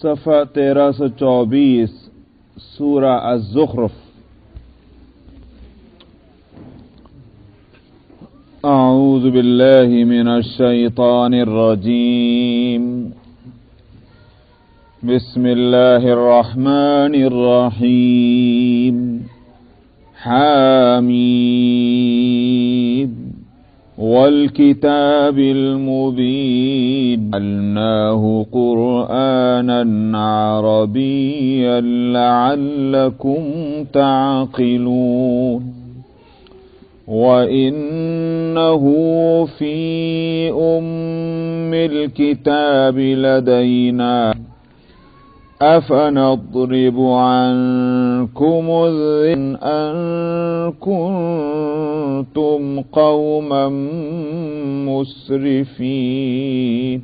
صفحہ 1324 سورہ الزخرف. اعوذ باللہ من الشیطان الرجیم. بسم اللہ الرحمن الرحیم. حامیم والكتاب المبين جعلناه قرآنا عربيا لعلكم تعقلون وإنه في الكتاب لدينا أفنضرب عنكم الذكر أن كنتم قوما مسرفين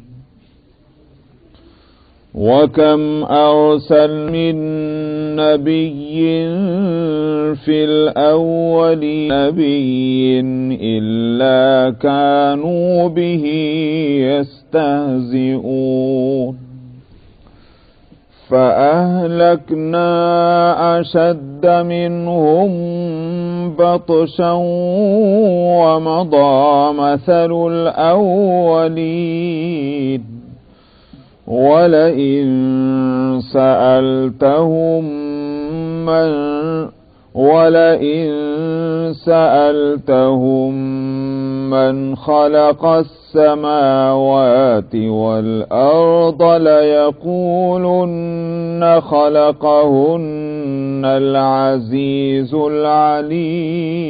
وكم أرسل من نبي في الأولين نبي إلا كانوا به يستهزئون فأهلكنا أشد منهم بطشا ومضى مثل الأولين ولئن سألتهم من خلق السماوات والأرض ليقولن خلقهن العزيز العليم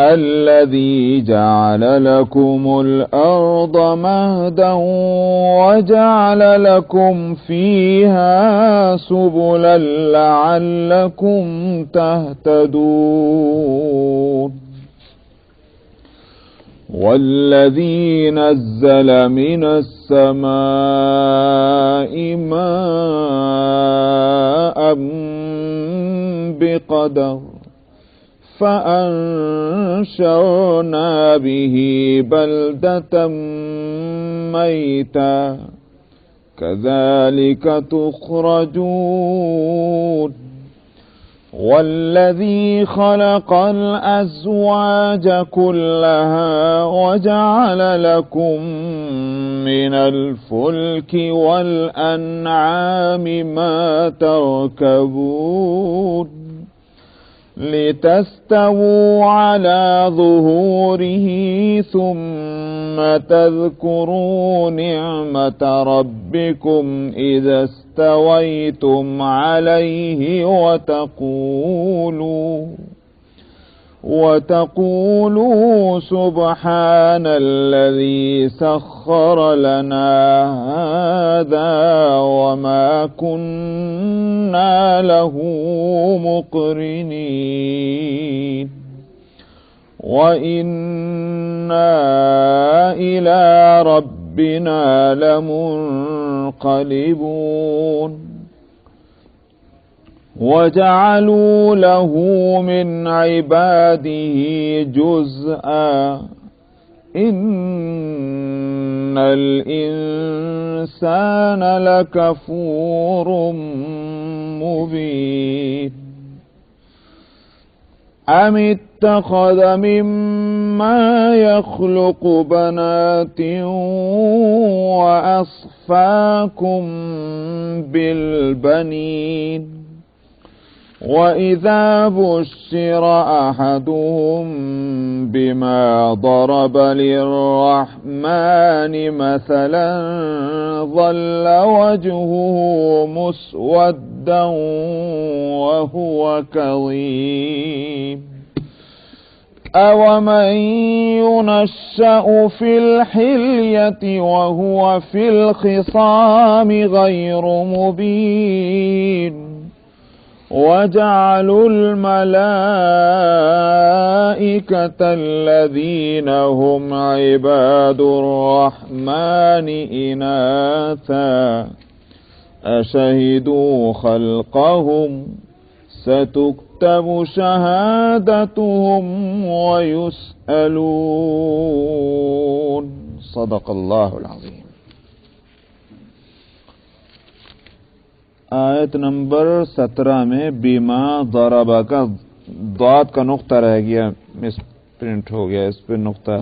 الذي جعل لكم الأرض مهدا وجعل لكم فيها سبلا لعلكم تهتدون والذي نزل من السماء ماء بقدر فأنشرنا به بلدة ميتا كذلك تخرجون والذي خلق الأزواج كلها وجعل لكم من الفلك والأنعام ما تركبون لتستووا على ظهوره ثم تذكروا نعمة ربكم إذا استويتم عليه وتقولوا سبحان الذي سخر لنا هذا وما كنا له مقرنين وإنا إلى ربنا لمنقلبون وجعلوا له من عباده جزءا إن الإنسان لكفور مبين أم اتخذ مما يخلق بنات وأصفاكم بالبنين وإذا بشر أحدهم بما ضرب للرحمن مثلا ظل وجهه مسودا وهو كظيم أومن ينشأ في الحلية وهو في الخصام غير مبين وجعلوا الملائكة الذين هم عباد الرحمن إناثا أشهدوا خلقهم ستكتب شهادتهم ويسألون. صدق الله العظيم. آیت نمبر 17 میں بیما ضربہ کا ضاد کا نقطہ رہ گیا، مس پرنٹ ہو گیا، اس پہ نقطہ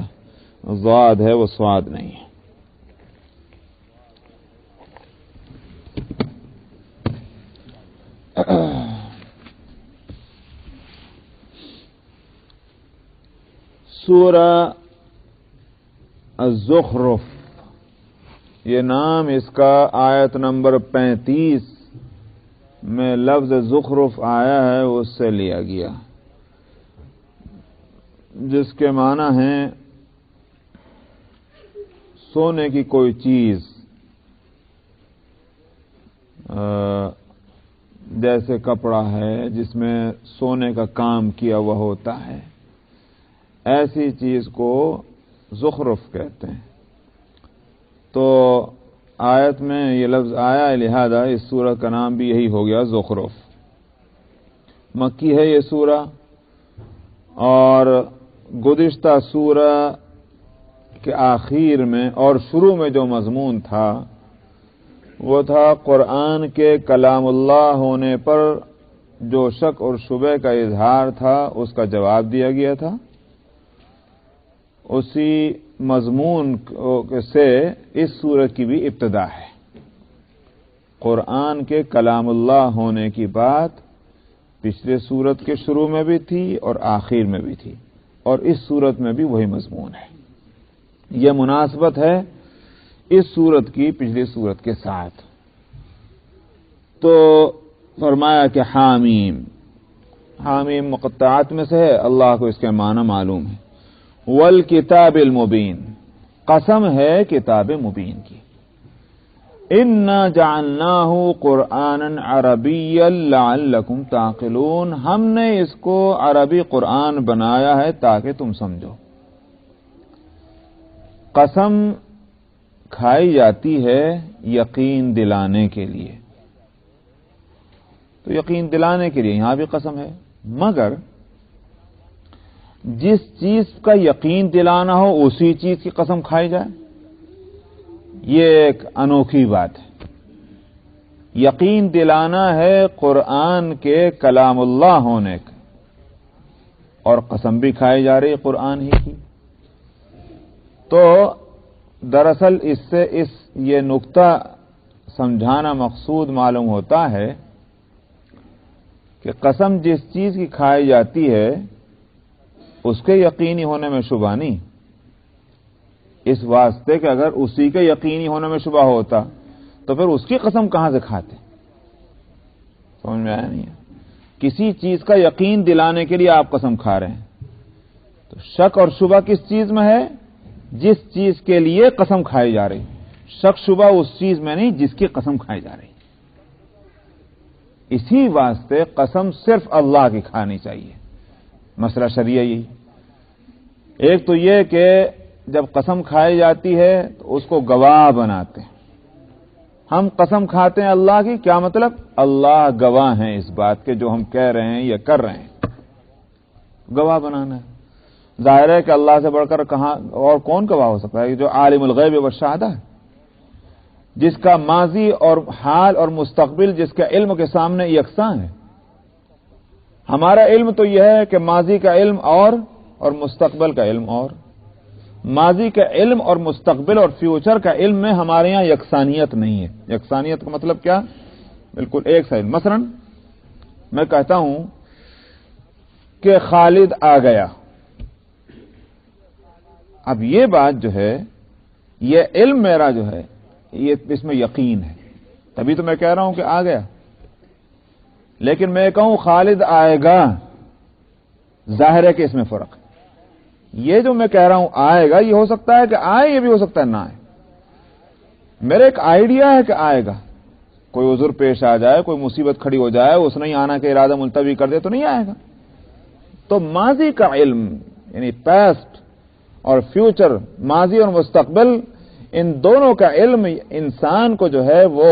ضاد ہے، وہ سواد نہیں ہے۔ سورہ الزخرف، یہ نام اس کا آیت نمبر 35 میں لفظ زخرف آیا ہے، اس سے لیا گیا، جس کے معنی ہیں سونے کی کوئی چیز، جیسے کپڑا ہے جس میں سونے کا کام کیا ہوا ہوتا ہے، ایسی چیز کو زخرف کہتے ہیں۔ تو آیت میں یہ لفظ آیا ہے، لہذا اس سورہ کا نام بھی یہی ہو گیا، زخرف۔ مکی ہے یہ سورہ، اور گزشتہ سورہ کے آخر میں اور شروع میں جو مضمون تھا وہ تھا قرآن کے کلام اللہ ہونے پر جو شک اور شبہ کا اظہار تھا، اس کا جواب دیا گیا تھا۔ اسی مضمون سے اس سورت کی بھی ابتدا ہے۔ قرآن کے کلام اللہ ہونے کی بات پچھلے سورت کے شروع میں بھی تھی اور آخر میں بھی تھی، اور اس سورت میں بھی وہی مضمون ہے۔ یہ مناسبت ہے اس سورت کی پچھلی سورت کے ساتھ۔ تو فرمایا کہ حامیم، حامیم مقطعات میں سے ہے، اللہ کو اس کے معنی معلوم ہے۔ والکتاب المبین، قسم ہے کتاب مبین کی۔ انا جعلناہ قرآنا عربیا لعلکم تعقلون، ہم نے اس کو عربی قرآن بنایا ہے تاکہ تم سمجھو۔ قسم کھائی جاتی ہے یقین دلانے کے لیے، تو یقین دلانے کے لیے یہاں بھی قسم ہے، مگر جس چیز کا یقین دلانا ہو اسی چیز کی قسم کھائی جائے، یہ ایک انوکھی بات ہے۔ یقین دلانا ہے قرآن کے کلام اللہ ہونے کا، اور قسم بھی کھائی جا رہی قرآن ہی کی۔ تو دراصل اس سے یہ نقطہ سمجھانا مقصود معلوم ہوتا ہے کہ قسم جس چیز کی کھائی جاتی ہے اس کے یقینی ہونے میں شبہ نہیں، اس واسطے کہ اگر اسی کے یقینی ہونے میں شبہ ہوتا تو پھر اس کی قسم کہاں سے کھاتے؟ سمجھ میں آیا نہیں ہے؟ کسی چیز کا یقین دلانے کے لیے آپ قسم کھا رہے ہیں، تو شک اور شبہ کس چیز میں ہے؟ جس چیز کے لیے قسم کھائی جا رہی، شک شبہ اس چیز میں نہیں جس کی قسم کھائی جا رہی۔ اسی واسطے قسم صرف اللہ کی کھانی چاہیے۔ مسئلہ شریعہ یہی۔ ایک تو یہ کہ جب قسم کھائی جاتی ہے تو اس کو گواہ بناتے ہیں۔ ہم قسم کھاتے ہیں اللہ کی، کیا مطلب؟ اللہ گواہ ہیں اس بات کے جو ہم کہہ رہے ہیں یا کر رہے ہیں، گواہ بنانا ہے۔ ظاہر ہے کہ اللہ سے بڑھ کر کہاں اور کون گواہ ہو سکتا ہے؟ جو عالم الغیب والشہادہ ہے، جس کا ماضی اور حال اور مستقبل جس کے علم کے سامنے یکساں ہے۔ ہمارا علم تو یہ ہے کہ ماضی کا علم اور مستقبل کا علم، اور ماضی کا علم اور مستقبل اور فیوچر کا علم میں ہمارے یہاں یکسانیت نہیں ہے۔ یکسانیت کا مطلب کیا؟ بالکل ایک سا علم۔ مثلا میں کہتا ہوں کہ خالد آ گیا، اب یہ بات جو ہے، یہ علم میرا جو ہے، یہ اس میں یقین ہے، تبھی تو میں کہہ رہا ہوں کہ آ گیا۔ لیکن میں کہوں خالد آئے گا، ظاہر ہے کہ اس میں فرق ہے۔ یہ جو میں کہہ رہا ہوں آئے گا، یہ ہو سکتا ہے کہ آئے، یہ بھی ہو سکتا ہے نہ آئے۔ میرا ایک آئیڈیا ہے کہ آئے گا، کوئی عذر پیش آ جائے، کوئی مصیبت کھڑی ہو جائے، اس نے آنا کے ارادہ ملتوی کر دے تو نہیں آئے گا۔ تو ماضی کا علم یعنی پاسٹ اور فیوچر، ماضی اور مستقبل، ان دونوں کا علم انسان کو جو ہے وہ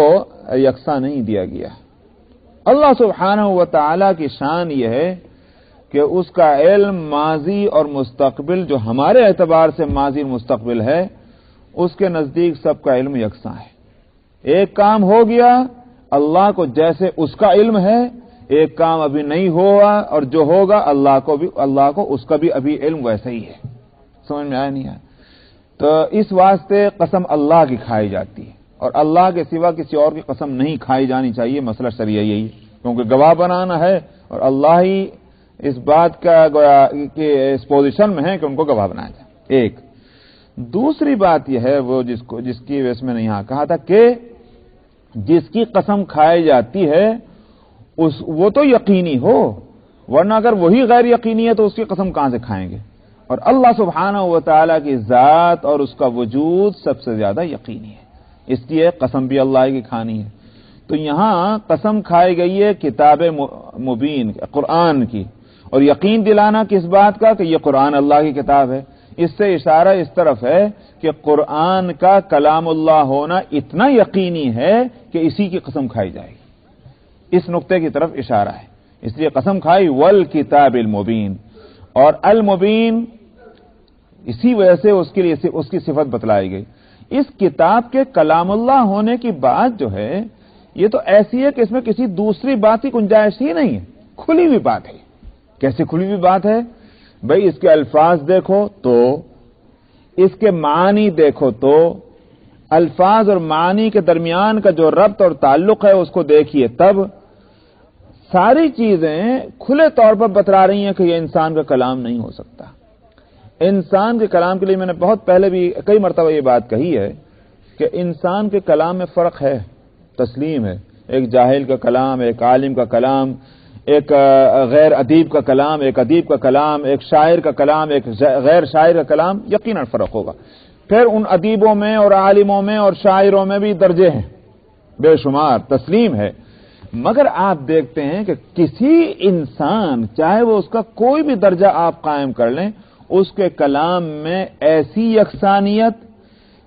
یکساں نہیں دیا گیا۔ اللہ سبحانہ و تعالی کی شان یہ ہے کہ اس کا علم ماضی اور مستقبل جو ہمارے اعتبار سے ماضی اور مستقبل ہے، اس کے نزدیک سب کا علم یکساں ہے۔ ایک کام ہو گیا، اللہ کو جیسے اس کا علم ہے، ایک کام ابھی نہیں ہوا اور جو ہوگا اللہ کو اس کا بھی ابھی علم ویسا ہی ہے۔ سمجھ میں آیا نہیں آیا؟ تو اس واسطے قسم اللہ کی کھائی جاتی ہے، اور اللہ کے سوا کسی اور کی قسم نہیں کھائی جانی چاہیے۔ مسئلہ شرعیہ یہی ہے، کیونکہ گواہ بنانا ہے اور اللہ ہی اس بات کا گویا کہ اس پوزیشن میں ہے کہ ان کو گواہ بنایا جائے۔ ایک دوسری بات یہ ہے، وہ جس کی وجہ سے میں نے یہاں کہا تھا کہ جس کی قسم کھائی جاتی ہے وہ تو یقینی ہو، ورنہ اگر وہی غیر یقینی ہے تو اس کی قسم کہاں سے کھائیں گے؟ اور اللہ سبحانہ و تعالیٰ کی ذات اور اس کا وجود سب سے زیادہ یقینی ہے، اس لیے قسم بھی اللہ کی کھانی ہے۔ تو یہاں قسم کھائی گئی ہے کتاب مبین قرآن کی، اور یقین دلانا کس بات کا کہ یہ قرآن اللہ کی کتاب ہے۔ اس سے اشارہ اس طرف ہے کہ قرآن کا کلام اللہ ہونا اتنا یقینی ہے کہ اسی کی قسم کھائی جائے گی، اس نقطے کی طرف اشارہ ہے، اس لیے قسم کھائی والکتاب المبین۔ اور المبین اسی وجہ سے اس کی صفت بتلائی گئی۔ اس کتاب کے کلام اللہ ہونے کی بات جو ہے یہ تو ایسی ہے کہ اس میں کسی دوسری بات کی گنجائش ہی نہیں ہے، کھلی ہوئی بات ہے۔ کیسے کھلی ہوئی بات ہے؟ بھئی اس کے الفاظ دیکھو تو، اس کے معنی دیکھو تو، الفاظ اور معنی کے درمیان کا جو ربط اور تعلق ہے اس کو دیکھیے، تب ساری چیزیں کھلے طور پر بتلا رہی ہیں کہ یہ انسان کا کلام نہیں ہو سکتا۔ انسان کے کلام کے لیے میں نے بہت پہلے بھی کئی مرتبہ یہ بات کہی ہے کہ انسان کے کلام میں فرق ہے، تسلیم ہے۔ ایک جاہل کا کلام، ایک عالم کا کلام، ایک غیر ادیب کا کلام، ایک ادیب کا کلام، ایک شاعر کا کلام، ایک غیر شاعر کا کلام، یقیناً فرق ہوگا۔ پھر ان ادیبوں میں اور عالموں میں اور شاعروں میں بھی درجے ہیں بے شمار، تسلیم ہے۔ مگر آپ دیکھتے ہیں کہ کسی انسان، چاہے وہ اس کا کوئی بھی درجہ آپ قائم کر لیں، اس کے کلام میں ایسی یکسانیت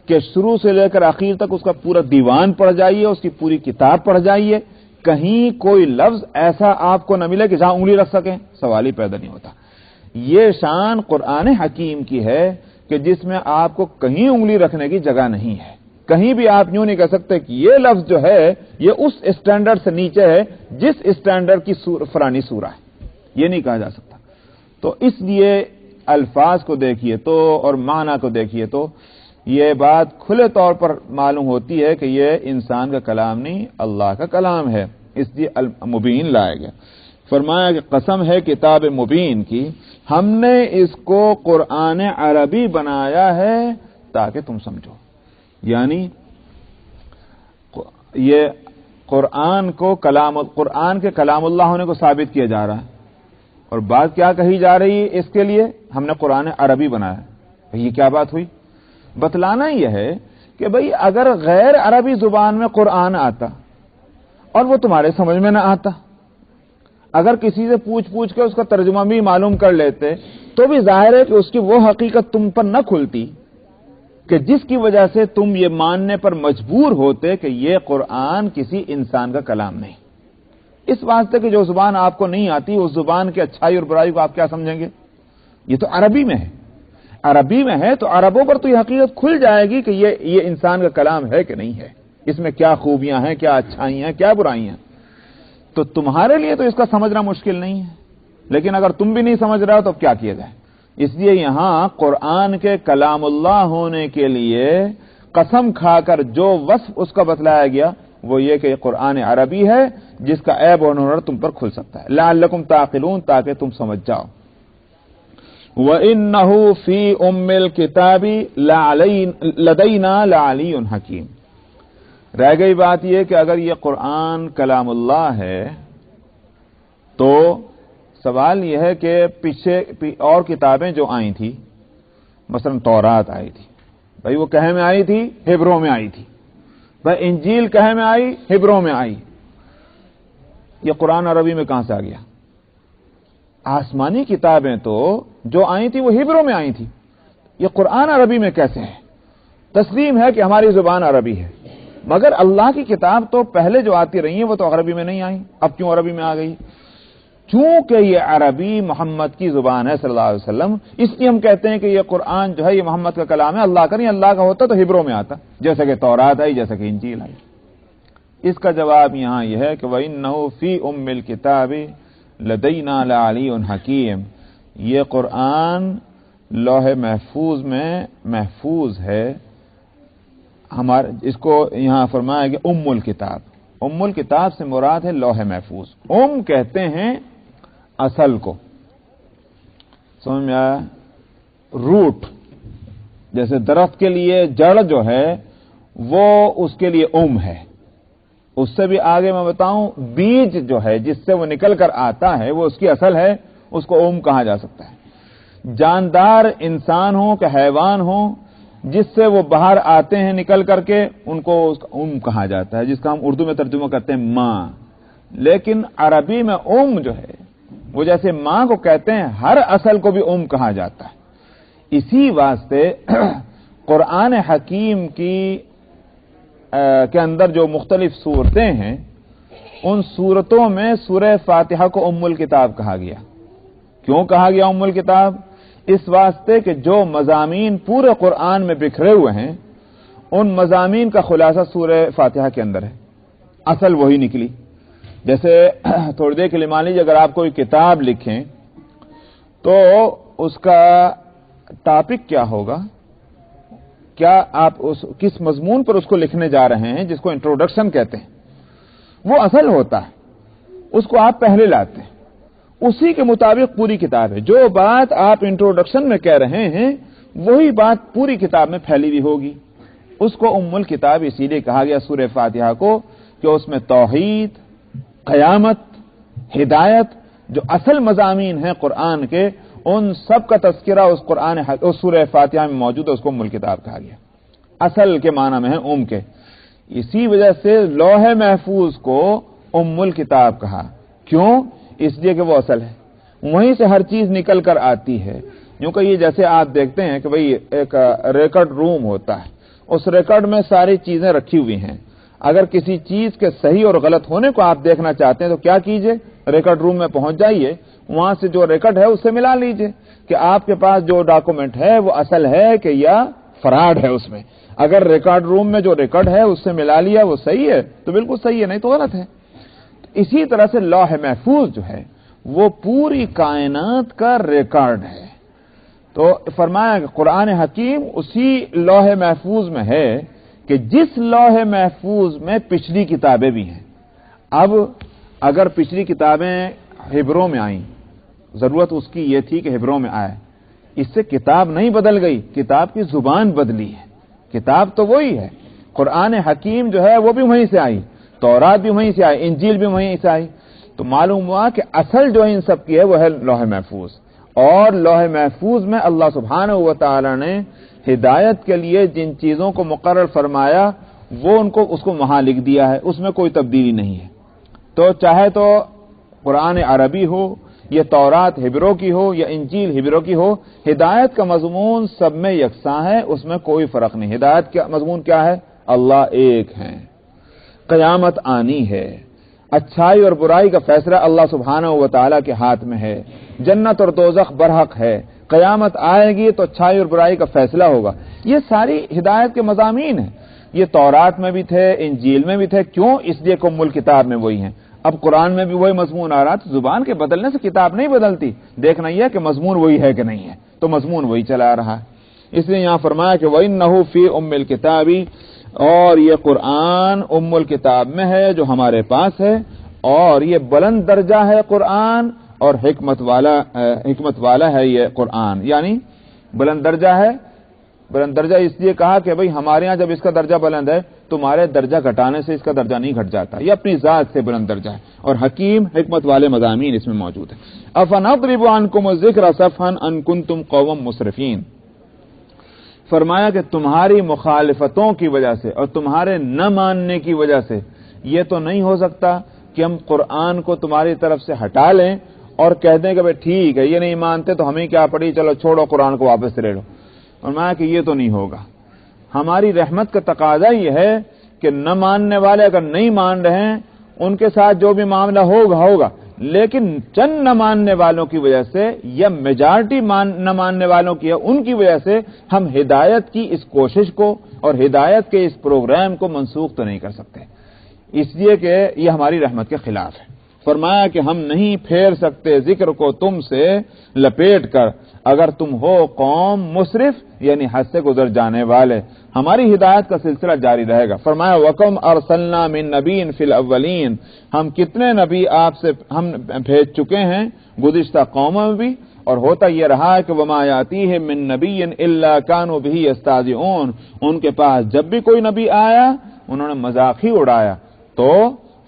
کہ شروع سے لے کر آخر تک اس کا پورا دیوان پڑھ جائیے، اس کی پوری کتاب پڑھ جائیے، کہیں کوئی لفظ ایسا آپ کو نہ ملے کہ جہاں انگلی رکھ سکیں، سوال ہی پیدا نہیں ہوتا۔ یہ شان قرآن حکیم کی ہے کہ جس میں آپ کو کہیں انگلی رکھنے کی جگہ نہیں ہے، کہیں بھی آپ یوں نہیں کہہ سکتے کہ یہ لفظ جو ہے یہ اس اسٹینڈرڈ سے نیچے ہے جس اسٹینڈرڈ کی فلانی سورہ ہے، یہ نہیں کہا جا سکتا۔ تو اس لیے الفاظ کو دیکھیے تو اور معنی کو دیکھیے تو یہ بات کھلے طور پر معلوم ہوتی ہے کہ یہ انسان کا کلام نہیں، اللہ کا کلام ہے، اس لیے المبین لایا گیا۔ فرمایا کہ قسم ہے کتاب مبین کی، ہم نے اس کو قرآن عربی بنایا ہے تاکہ تم سمجھو۔ یعنی یہ قرآن کے کلام اللہ ہونے کو ثابت کیا جا رہا ہے، اور بات کیا کہی جا رہی ہے اس کے لیے؟ ہم نے قرآن عربی بنایا۔ یہ کیا بات ہوئی؟ بتلانا یہ ہے کہ بھئی اگر غیر عربی زبان میں قرآن آتا اور وہ تمہارے سمجھ میں نہ آتا، اگر کسی سے پوچھ کے اس کا ترجمہ بھی معلوم کر لیتے تو بھی ظاہر ہے کہ اس کی وہ حقیقت تم پر نہ کھلتی کہ جس کی وجہ سے تم یہ ماننے پر مجبور ہوتے کہ یہ قرآن کسی انسان کا کلام نہیں۔ اس واسطے کہ جو زبان آپ کو نہیں آتی اس زبان کی اچھائی اور برائی کو آپ کیا سمجھیں گے؟ یہ تو عربی میں ہے، عربی میں ہے تو عربوں پر تو یہ حقیقت کھل جائے گی کہ یہ انسان کا کلام ہے کہ نہیں ہے، اس میں کیا خوبیاں ہیں، کیا اچھائیاں ہیں، کیا برائیاں ہیں۔ تو تمہارے لیے تو اس کا سمجھنا مشکل نہیں ہے، لیکن اگر تم بھی نہیں سمجھ رہے ہو تو کیا کیا جائے؟ اس لیے یہاں قرآن کے کلام اللہ ہونے کے لیے قسم کھا کر جو وصف اس کا بتلایا گیا وہ یہ کہ قرآن عربی ہے جس کا عیب و نقص تم پر کھل سکتا ہے، لعلکم تعقلون، تاکہ تم سمجھ جاؤ۔ وَإِنَّهُ فِي أُمِّ الْكِتَابِ لَدَيْنَا لَعَلِيٌّ حَكِيمٌ۔ رہ گئی بات یہ کہ اگر یہ قرآن کلام اللہ ہے تو سوال یہ ہے کہ پیچھے اور کتابیں جو آئی تھی، مثلا تورات آئی تھی، بھائی وہ کہے میں آئی تھی؟ ہبروں میں آئی تھی۔ بھائی انجیل کہے میں آئی؟ ہبروں میں آئی۔ یہ قرآن عربی میں کہاں سے آ گیا؟ آسمانی کتابیں تو جو آئی تھی وہ ہبروں میں آئی تھی، یہ قرآن عربی میں کیسے ہے؟ تسلیم ہے کہ ہماری زبان عربی ہے، مگر اللہ کی کتاب تو پہلے جو آتی رہی ہیں وہ تو عربی میں نہیں آئی، اب کیوں عربی میں آ گئی؟ چونکہ یہ عربی محمد کی زبان ہے صلی اللہ علیہ وسلم، اس لیے ہم کہتے ہیں کہ یہ قرآن جو ہے یہ محمد کا کلام ہے، اللہ کا نہیں، اللہ کا ہوتا تو ہبروں میں آتا، جیسا کہ تورات آئی، جیسا کہ انجیل آئی۔ اس کا جواب یہاں یہ ہے کہ وَإِنَّهُ فِي أُمِّ الْكِتَابِ لَدَيْنَا لَعَلِيٌّ حَكِيمٌ، یہ قرآن لوح محفوظ میں محفوظ ہے. اس کو یہاں فرمایا گیا ام الکتاب. ام الکتاب سے مراد ہے لوح محفوظ. کہتے ہیں اصل کو، سمجھ میں آیا؟ روٹ، جیسے درخت کے لیے جڑ جو ہے وہ اس کے لیے ہے. اس سے بھی آگے میں بتاؤں، بیج جو ہے جس سے وہ نکل کر آتا ہے وہ اس کی اصل ہے، اس کو کہا جا سکتا ہے. جاندار انسان ہو کہ حیوان ہو جس سے وہ باہر آتے ہیں نکل کر کے، ان کو کہا جاتا ہے، جس کا ہم اردو میں ترجمہ کرتے ہیں ماں. لیکن عربی میں جو ہے وہ جیسے ماں کو کہتے ہیں، ہر اصل کو بھی کہا جاتا ہے. اسی واسطے قرآن حکیم کے اندر جو مختلف صورتیں ہیں، ان صورتوں میں سورہ فاتحہ کو الکتاب کہا گیا. کیوں کہا گیا الکتاب؟ اس واسطے کہ جو مضامین پورے قرآن میں بکھرے ہوئے ہیں، ان مضامین کا خلاصہ سورہ فاتحہ کے اندر ہے. اصل وہی نکلی. جیسے تھوڑی دیر کے لیے مان لیجیے، اگر آپ کوئی کتاب لکھیں تو اس کا ٹاپک کیا ہوگا، کیا آپ کس مضمون پر اس کو لکھنے جا رہے ہیں، جس کو انٹروڈکشن کہتے ہیں، وہ اصل ہوتا ہے. اس کو آپ پہلے لاتے ہیں، اسی کے مطابق پوری کتاب ہے. جو بات آپ انٹروڈکشن میں کہہ رہے ہیں وہی بات پوری کتاب میں پھیلی ہوئی ہوگی. اس کو الکتاب اسی لیے کہا گیا سورہ فاتحہ کو کہ اس میں توحید، قیامت، ہدایت، جو اصل مضامین ہیں قرآن کے، ان سب کا تذکرہ اس سورہ فاتحہ میں موجود ہے. اس کو الکتاب کہا گیا. اصل کے معنی میں ہے کے. اسی وجہ سے لوح محفوظ کو الکتاب کہا. کیوں؟ اس لیے کہ وہ اصل ہے، وہیں سے ہر چیز نکل کر آتی ہے. کیونکہ یہ جیسے آپ دیکھتے ہیں کہ بھئی ایک ریکارڈ روم ہوتا ہے، اس ریکارڈ میں ساری چیزیں رکھی ہوئی ہیں. اگر کسی چیز کے صحیح اور غلط ہونے کو آپ دیکھنا چاہتے ہیں تو کیا کیجئے؟ ریکارڈ روم میں پہنچ جائیے، وہاں سے جو ریکارڈ ہے اس سے ملا لیجئے کہ آپ کے پاس جو ڈاکومنٹ ہے وہ اصل ہے کہ یا فراڈ ہے. اس میں اگر ریکارڈ روم میں جو ریکارڈ ہے اس سے ملا لیا وہ صحیح ہے تو بالکل صحیح ہے، نہیں تو غلط ہے. اسی طرح سے لوح محفوظ جو ہے وہ پوری کائنات کا ریکارڈ ہے. تو فرمایا کہ قرآن حکیم اسی لوح محفوظ میں ہے کہ جس لوح محفوظ میں پچھلی کتابیں بھی ہیں. اب اگر پچھلی کتابیں ہبروں میں آئیں، ضرورت اس کی یہ تھی کہ ہبروں میں آئے، اس سے کتاب نہیں بدل گئی، کتاب کی زبان بدلی ہے. کتاب تو وہی ہے. قرآن حکیم جو ہے وہ بھی وہیں سے آئی، تورات بھی وہیں سے آئی، انجیل بھی وہیں سے آئی. تو معلوم ہوا کہ اصل جو ان سب کی ہے وہ ہے لوح محفوظ. اور لوح محفوظ میں اللہ سبحانہ و تعالی نے ہدایت کے لیے جن چیزوں کو مقرر فرمایا وہ اس کو وہاں لکھ دیا ہے، اس میں کوئی تبدیلی نہیں ہے. تو چاہے تو قرآن عربی ہو، یا تورات ہبروں کی ہو، یا انجیل ہبروں کی ہو، ہدایت کا مضمون سب میں یکساں ہے، اس میں کوئی فرق نہیں. ہدایت کا مضمون کیا ہے؟ اللہ ایک ہے، قیامت آنی ہے، اچھائی اور برائی کا فیصلہ اللہ سبحانہ و تعالیٰ کے ہاتھ میں ہے، جنت اور دوزخ برحق ہے، قیامت آئے گی تو اچھائی اور برائی کا فیصلہ ہوگا. یہ ساری ہدایت کے مضامین ہیں. یہ تورات میں بھی تھے، انجیل میں بھی تھے. کیوں؟ اس لیے کہ الکتاب میں وہی ہیں. اب قرآن میں بھی وہی مضمون آ رہا، تو زبان کے بدلنے سے کتاب نہیں بدلتی، دیکھنا یہ ہے کہ مضمون وہی ہے کہ نہیں ہے. تو مضمون وہی چلا آ رہا ہے. اس لیے یہاں فرمایا کہ وَإِنَّهُ فِي أُمِّ الْكِتَابِ، اور یہ قرآن الکتاب میں ہے جو ہمارے پاس ہے، اور یہ بلند درجہ ہے قرآن، اور حکمت والا ہے یہ قرآن. یعنی بلند درجہ ہے. بلند درجہ اس لیے کہا کہ بھئی ہمارے ہاں جب اس کا درجہ بلند ہے، تمہارے درجہ گھٹانے سے اس کا درجہ نہیں گھٹ جاتا، یہ اپنی ذات سے بلند درجہ ہے. اور حکیم، حکمت والے مضامین اس میں موجود ہیں. أَفَنَضْرِبُ عَنْكُمُ الذِّكْرَ صَفْحًا أَن كُنتُمْ قَوْمًا مُسْرِفِينَ. فرمایا کہ تمہاری مخالفتوں کی وجہ سے اور تمہارے نہ ماننے کی وجہ سے یہ تو نہیں ہو سکتا کہ ہم قرآن کو تمہاری طرف سے ہٹا لیں اور کہہ دیں کہ بھئی ٹھیک ہے، یہ نہیں مانتے تو ہمیں کیا پڑی، چلو چھوڑو قرآن کو واپس لے لو. فرمایا کہ یہ تو نہیں ہوگا. ہماری رحمت کا تقاضا یہ ہے کہ نہ ماننے والے اگر نہیں مان رہے ہیں ان کے ساتھ جو بھی معاملہ ہوگا، لیکن چند نہ ماننے والوں کی وجہ سے یا میجارٹی نہ ماننے والوں کی ہے، ان کی وجہ سے ہم ہدایت کی اس کوشش کو اور ہدایت کے اس پروگرام کو منسوخ تو نہیں کر سکتے. اس لیے کہ یہ ہماری رحمت کے خلاف ہے۔ فرمایا کہ ہم نہیں پھیر سکتے ذکر کو تم سے لپیٹ کر اگر تم ہو قوم مسرف یعنی حد سے گزر جانے والے۔ ہماری ہدایت کا سلسلہ جاری رہے گا۔ فرمایا وَكَمْ أَرْسَلْنَا مِن نَبِيٍّ فِي الْأَوَّلِينَ، ہم کتنے نبی آپ سے ہم بھیج چکے ہیں گزشتہ قوموں میں بھی، اور ہوتا یہ رہا ہے کہ وَمَا يَأْتِيهِم مِّن نَبِيٍّ إِلَّا كَانُوا بِهِ يَسْتَهْزِئُونَ، ان کے پاس جب بھی کوئی نبی آیا انہوں نے مذاق ہی اڑایا۔ تو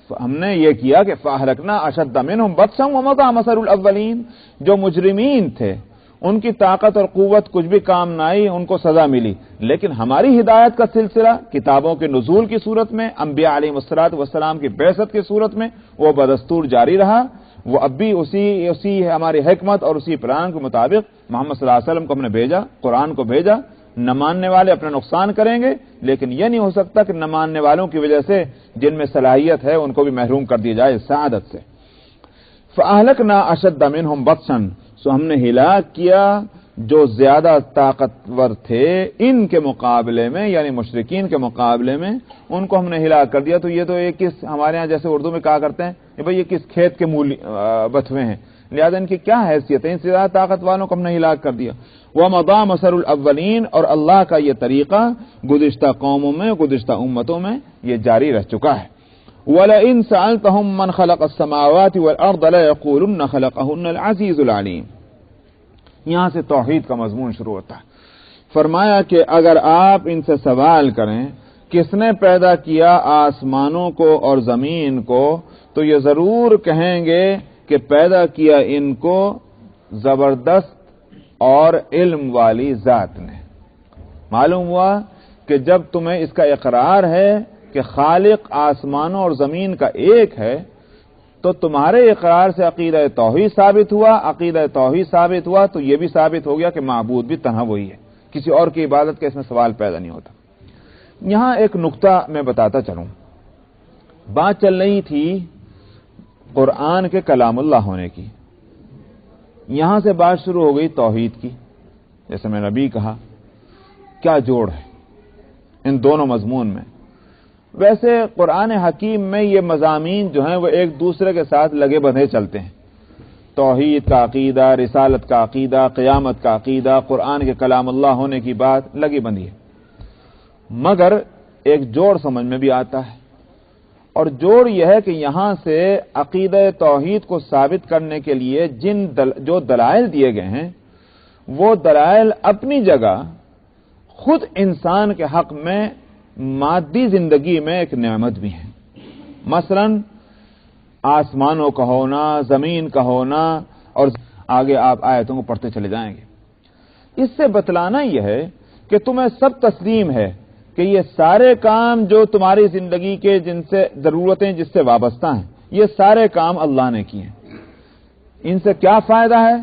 ہم نے یہ کیا کہ فَأَهْلَكْنَا أَشَدَّ مِنْهُمْ بَطْشًا وَمَضَىٰ مَثَلُ الْأَوَّلِينَ، جو مجرمین تھے ان کی طاقت اور قوت کچھ بھی کام نہ آئی، ان کو سزا ملی، لیکن ہماری ہدایت کا سلسلہ کتابوں کے نزول کی صورت میں، انبیاء علیہ السلام کی بعثت کی صورت میں وہ بدستور جاری رہا۔ وہ اب بھی اسی ہماری حکمت اور اسی پلان کے مطابق محمد صلی اللہ علیہ وسلم کو ہم نے بھیجا، قرآن کو بھیجا۔ نہ ماننے والے اپنا نقصان کریں گے، لیکن یہ نہیں ہو سکتا کہ نہ ماننے والوں کی وجہ سے جن میں صلاحیت ہے ان کو بھی محروم کر دیا جائے سعادت سے۔ فَأَهْلَكْنَا أَشَدَّ مِنْهُمْ بَطْشًا، سو ہم نے ہلاک کیا جو زیادہ طاقتور تھے ان کے مقابلے میں، یعنی مشرکین کے مقابلے میں ان کو ہم نے ہلاک کر دیا۔ تو یہ تو ایک کس ہمارے ہاں جیسے اردو میں کہا کرتے ہیں کہ بھئی یہ کس کھیت کے مولی بتوے ہیں، لہذا ان کی کیا حیثیت ہے، ان سے زیادہ طاقت والوں کو ہم نے ہلاک کر دیا۔ وَمَضَىٰ مَثَلُ الْأَوَّلِينَ، اور اللہ کا یہ طریقہ گزشتہ قوموں میں، گزشتہ امتوں میں یہ جاری رہ چکا ہے۔ وَلَئِن سَأَلْتَهُم مَّنْ خَلَقَ السَّمَاوَاتِ وَالْأَرْضَ لَيَقُولُنَّ خَلَقَهُنَّ الْعَزِيزُ الْعَلِيمُ، یہاں سے توحید کا مضمون شروع ہوتا ہے۔ فرمایا کہ اگر آپ ان سے سوال کریں کس نے پیدا کیا آسمانوں کو اور زمین کو، تو یہ ضرور کہیں گے کہ پیدا کیا ان کو زبردست اور علم والی ذات نے۔ معلوم ہوا کہ جب تمہیں اس کا اقرار ہے کہ خالق آسمانوں اور زمین کا ایک ہے، تو تمہارے اقرار سے عقیدہ توحید ثابت ہوا، عقیدہ توحید ثابت ہوا تو یہ بھی ثابت ہو گیا کہ معبود بھی تنہا وہی ہے، کسی اور کی عبادت کا اس میں سوال پیدا نہیں ہوتا۔ یہاں ایک نقطہ میں بتاتا چلوں، بات چل رہی تھی قرآن کے کلام اللہ ہونے کی، یہاں سے بات شروع ہو گئی توحید کی۔ جیسے میں نے ابھی کہا کیا جوڑ ہے ان دونوں مضمون میں؟ ویسے قرآن حکیم میں یہ مضامین جو ہیں وہ ایک دوسرے کے ساتھ لگے بندھے چلتے ہیں۔ توحید کا عقیدہ، رسالت کا عقیدہ، قیامت کا عقیدہ، قرآن کے کلام اللہ ہونے کی بات لگی بندھی ہے، مگر ایک جوڑ سمجھ میں بھی آتا ہے، اور جوڑ یہ ہے کہ یہاں سے عقیدہ توحید کو ثابت کرنے کے لیے جو دلائل دیے گئے ہیں وہ دلائل اپنی جگہ خود انسان کے حق میں مادی زندگی میں ایک نعمت بھی ہے۔ مثلا آسمانوں کا ہونا، زمین کا ہونا، اور آگے آپ آیتوں کو پڑھتے چلے جائیں گے۔ اس سے بتلانا یہ ہے کہ تمہیں سب تسلیم ہے کہ یہ سارے کام جو تمہاری زندگی کے جن سے ضرورتیں جس سے وابستہ ہیں، یہ سارے کام اللہ نے کیے ہیں۔ ان سے کیا فائدہ ہے؟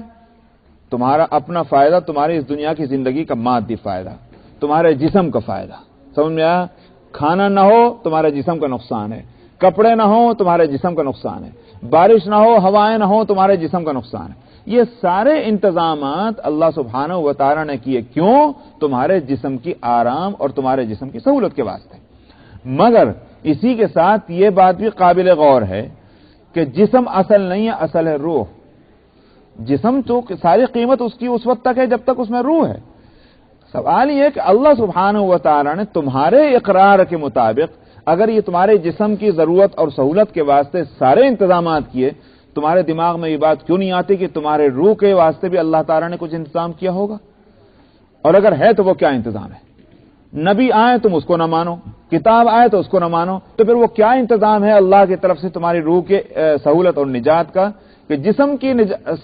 تمہارا اپنا فائدہ، تمہاری اس دنیا کی زندگی کا مادی فائدہ، تمہارے جسم کا فائدہ، سمجھ میں آیا؟ کھانا نہ ہو تمہارے جسم کا نقصان ہے، کپڑے نہ ہو تمہارے جسم کا نقصان ہے، بارش نہ ہو، ہوائیں نہ ہو تمہارے جسم کا نقصان ہے۔ یہ سارے انتظامات اللہ سبحانہ و تعالی نے کیے، کیوں؟ تمہارے جسم کی آرام اور تمہارے جسم کی سہولت کے واسطے۔ مگر اسی کے ساتھ یہ بات بھی قابل غور ہے کہ جسم اصل نہیں ہے، اصل ہے روح۔ جسم تو ساری قیمت اس کی اس وقت تک ہے جب تک اس میں روح ہے۔ سوال یہ ہے کہ اللہ سبحانہ و تعالی نے تمہارے اقرار کے مطابق اگر یہ تمہارے جسم کی ضرورت اور سہولت کے واسطے سارے انتظامات کیے، تمہارے دماغ میں یہ بات کیوں نہیں آتی کہ تمہارے روح کے واسطے بھی اللہ تعالیٰ نے کچھ انتظام کیا ہوگا؟ اور اگر ہے تو وہ کیا انتظام ہے؟ نبی آئے تم اس کو نہ مانو، کتاب آئے تو اس کو نہ مانو، تو پھر وہ کیا انتظام ہے اللہ کی طرف سے تمہاری روح کے سہولت اور نجات کا؟ کہ جسم کی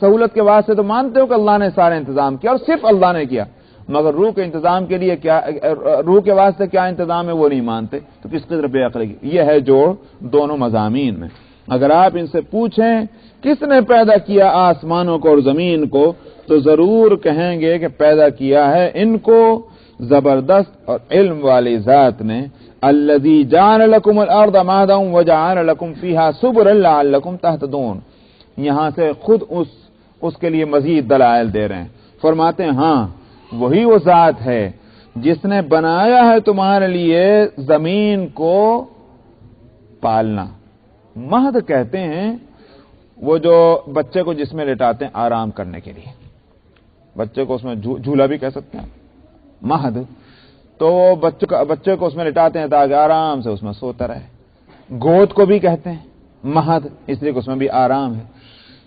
سہولت کے واسطے تو مانتے ہو کہ اللہ نے سارے انتظام کیا اور صرف اللہ نے کیا، مگر روح کے انتظام کے لیے کیا، روح کے واسطے کیا انتظام ہے وہ نہیں مانتے، تو کس قدر بے عقلی کی۔ یہ ہے جوڑ دونوں مضامین میں۔ اگر آپ ان سے پوچھیں کس نے پیدا کیا آسمانوں کو اور زمین کو، تو ضرور کہیں گے کہ پیدا کیا ہے ان کو زبردست اور علم والی ذات نے۔ الذی جعل لکم الارض مہدا وجعل لکم فیہا سبلا لعلکم تہتدون، یہاں سے خود اس کے لیے مزید دلائل دے رہے ہیں۔ فرماتے ہیں ہاں وہی وہ ذات ہے جس نے بنایا ہے تمہارے لیے زمین کو پالنا. مہد کہتے ہیں وہ جو بچے کو جس میں لٹاتے ہیں آرام کرنے کے لیے, بچے کو اس میں جھولا بھی کہہ سکتے ہیں مہد, تو بچے کو اس میں لٹاتے ہیں تاکہ آرام سے اس میں سوتا رہے. گود کو بھی کہتے ہیں مہد, اس لیے کہ اس میں بھی آرام ہے.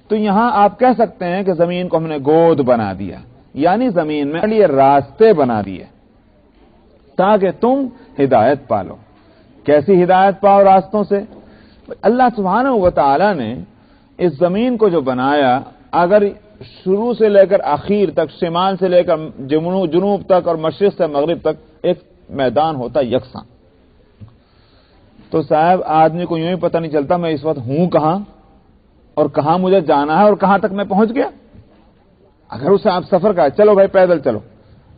تو یہاں آپ کہہ سکتے ہیں کہ زمین کو ہم نے گود بنا دیا, یعنی زمین میں لیے راستے بنا دیے تاکہ تم ہدایت پالو. کیسی ہدایت پاؤ راستوں سے؟ اللہ سبحانہ و تعالی نے اس زمین کو جو بنایا, اگر شروع سے لے کر آخر تک, شمال سے لے کر جنوب تک اور مشرق سے مغرب تک ایک میدان ہوتا یکساں, تو صاحب آدمی کو یوں ہی پتہ نہیں چلتا میں اس وقت ہوں کہاں اور کہاں مجھے جانا ہے اور کہاں تک میں پہنچ گیا. اگر اسے آپ سفر کا چلو بھائی پیدل چلو,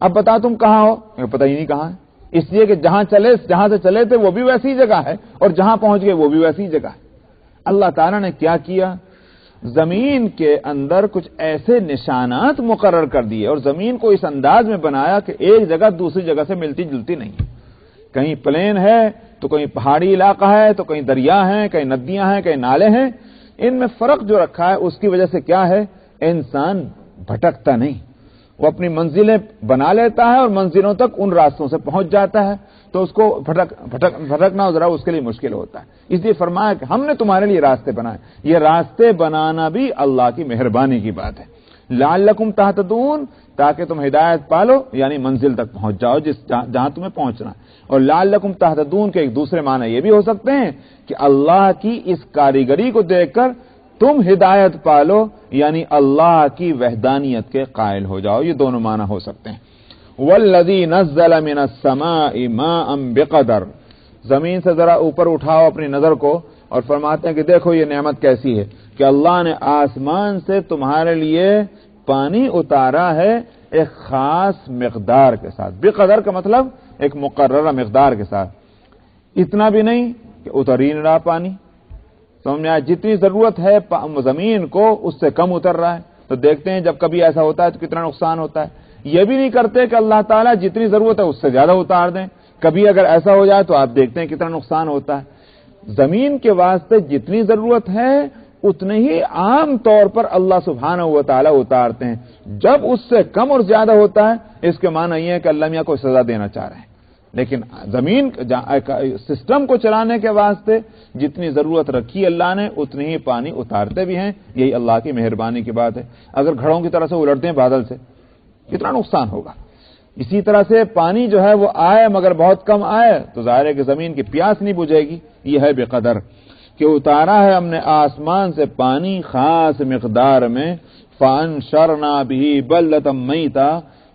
اب بتا تم کہاں ہو, پتہ ہی نہیں کہاں ہے, اس لیے کہ جہاں سے چلے تھے وہ بھی ویسی جگہ ہے اور جہاں پہنچ گئے وہ بھی ویسی جگہ ہے. اللہ تعالیٰ نے کیا کیا, زمین کے اندر کچھ ایسے نشانات مقرر کر دیے اور زمین کو اس انداز میں بنایا کہ ایک جگہ دوسری جگہ سے ملتی جلتی نہیں ہے. کہیں پلین ہے تو کہیں پہاڑی علاقہ ہے, تو کہیں دریا ہیں, کہیں ندیاں ہیں, کہیں نالے ہیں. ان میں فرق جو رکھا ہے اس کی وجہ سے کیا ہے, انسان بھٹکتا نہیں, وہ اپنی منزلیں بنا لیتا ہے اور منزلوں تک ان راستوں سے پہنچ جاتا ہے, تو اس کو بھٹکنا ذرا اس کے لیے مشکل ہوتا ہے. اس لیے فرمایا کہ ہم نے تمہارے لیے راستے بنائے. یہ راستے بنانا بھی اللہ کی مہربانی کی بات ہے. لعلکم تہتدون, تاکہ تم ہدایت پالو, یعنی منزل تک پہنچ جاؤ جہاں تمہیں پہنچنا ہے. اور لعلکم تہتدون کے ایک دوسرے معنی یہ بھی ہو سکتے ہیں کہ اللہ کی اس کاریگری کو دیکھ کر تم ہدایت پالو, یعنی اللہ کی وحدانیت کے قائل ہو جاؤ. یہ دونوں معنی ہو سکتے ہیں. والذی نزل من السماء ماء بقدر, زمین سے ذرا اوپر اٹھاؤ اپنی نظر کو اور فرماتے ہیں کہ دیکھو یہ نعمت کیسی ہے کہ اللہ نے آسمان سے تمہارے لیے پانی اتارا ہے ایک خاص مقدار کے ساتھ. بقدر کا مطلب ایک مقررہ مقدار کے ساتھ, اتنا بھی نہیں کہ اتر ہی نہ رہا پانی. سمجھ میں آیا, جتنی ضرورت ہے زمین کو اس سے کم اتر رہا ہے. تو دیکھتے ہیں جب کبھی ایسا ہوتا ہے تو کتنا نقصان ہوتا ہے. یہ بھی نہیں کرتے کہ اللہ تعالیٰ جتنی ضرورت ہے اس سے زیادہ اتار دیں. کبھی اگر ایسا ہو جائے تو آپ دیکھتے ہیں کتنا نقصان ہوتا ہے. زمین کے واسطے جتنی ضرورت ہے اتنے ہی عام طور پر اللہ سبحانہ و تعالیٰ اتارتے ہیں. جب اس سے کم اور زیادہ ہوتا ہے اس کے معنی یہ ہے کہ اللہ میاں کو سزا دینا چاہ رہے ہیں. لیکن زمین سسٹم کو چلانے کے واسطے جتنی ضرورت رکھی اللہ نے اتنی ہی پانی اتارتے بھی ہیں. یہی اللہ کی مہربانی کی بات ہے. اگر گھڑوں کی طرح سے الٹتے ہیں بادل سے کتنا نقصان ہوگا. اسی طرح سے پانی جو ہے وہ آئے مگر بہت کم آئے تو ظاہر ہے کہ زمین کی پیاس نہیں بجھے گی. یہ ہے بے قدر کہ اتارا ہے ہم نے آسمان سے پانی خاص مقدار میں. فانشرنا به بلدۃ میتا,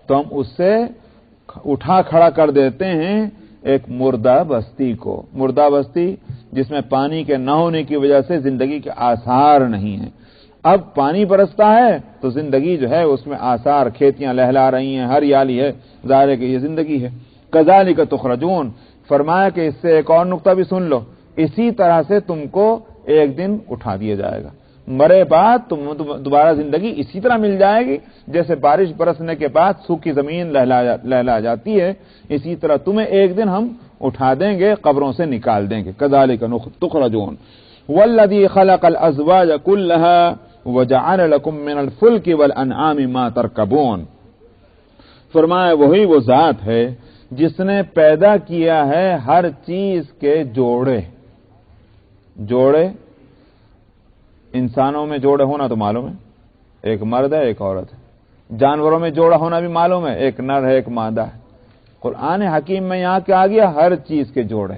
تو ہم اس سے اٹھا کھڑا کر دیتے ہیں ایک مردہ بستی کو. مردہ بستی جس میں پانی کے نہ ہونے کی وجہ سے زندگی کے آثار نہیں ہیں. اب پانی برستا ہے تو زندگی جو ہے اس میں آثار, کھیتیاں لہلا رہی ہیں, ہریالی ہے, ظاہر ہے کہ یہ زندگی ہے. کذالک تخرجون, فرمایا کہ اس سے ایک اور نقطہ بھی سن لو, اسی طرح سے تم کو ایک دن اٹھا دیا جائے گا. مرے بعد تم دوبارہ زندگی اسی طرح مل جائے گی جیسے بارش برسنے کے بعد سوکھی زمین لہلا جاتی ہے, اسی طرح تمہیں ایک دن ہم اٹھا دیں گے, قبروں سے نکال دیں گے. کذالک تخرجون والذی خلق الازواج كلها وجعل لكم من الفلك والانعام ما تركبون, فرمایا وہی وہ ذات ہے جس نے پیدا کیا ہے ہر چیز کے جوڑے. جوڑے انسانوں میں جوڑے ہونا تو معلوم ہے, ایک مرد ہے ایک عورت ہے. جانوروں میں جوڑا ہونا بھی معلوم ہے, ایک نر ہے ایک مادہ ہے. قرآن حکیم میں یہاں کیا آ گیا, ہر چیز کے جوڑے.